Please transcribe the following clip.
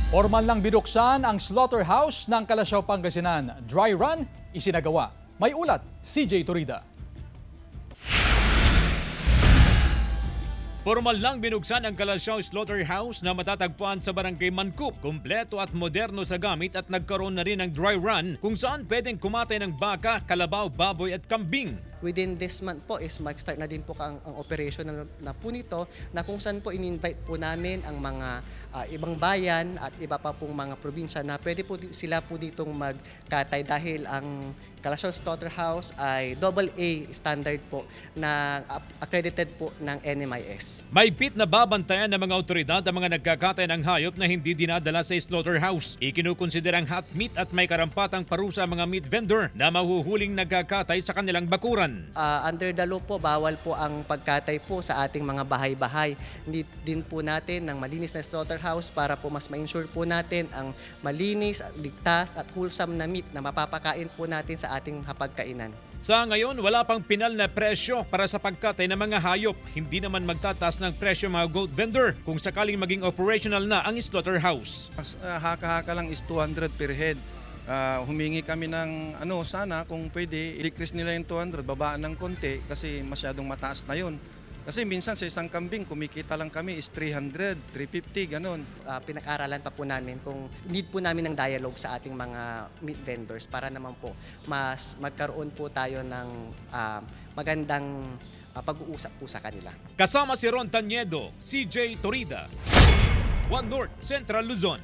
Formal lang binuksan ang slaughterhouse ng Kalasyaw, Pangasinan. Dry run, isinagawa. May ulat, CJ Turida. Formal lang binuksan ang Kalasyaw Slaughterhouse na matatagpuan sa Barangay Mancup. Kumpleto at moderno sa gamit at nagkaroon na rin ng dry run kung saan pwedeng kumatay ng baka, kalabaw, baboy at kambing. Within this month po is mag-start na din po ang operation na po nito na kung saan po in-invite po namin ang mga ibang bayan at iba pa pong mga probinsya na pwede po sila po ditong magkatay dahil ang Kalasyaw Slaughterhouse ay AA standard po na accredited po ng NMIS. May pit na babantayan ng mga otoridad ang mga nagkakatay ng hayop na hindi dinadala sa slaughterhouse. Ikinukonsiderang hot meat at may karampatang parusa ang mga meat vendor na mahuhuling nagkakatay sa kanilang bakuran. Under the law po, bawal po ang pagkatay po sa ating mga bahay-bahay. Hindi din po natin ng malinis na slaughterhouse para po mas ma-ensure po natin ang malinis, ligtas at wholesome na meat na mapapakain po natin sa ating hapagkainan. Sa ngayon, wala pang pinal na presyo para sa pagkatay ng mga hayop. Hindi naman magtataas ng presyo mga goat vendor kung sakaling maging operational na ang slaughterhouse. Haka-haka lang is 200 per head. Humingi kami ng sana kung pwede i-decrease nila yung 200, babaan ng konti kasi masyadong mataas na yun. Kasi minsan sa isang kambing kumikita lang kami is 300, 350, ganun. Pinag-aralan pa po namin kung need po namin ng dialogue sa ating mga meat vendors para naman po mas magkaroon po tayo ng magandang pag-uusap po sa kanila. Kasama si Ron Taniedo, CJ Turida, One North, Central Luzon.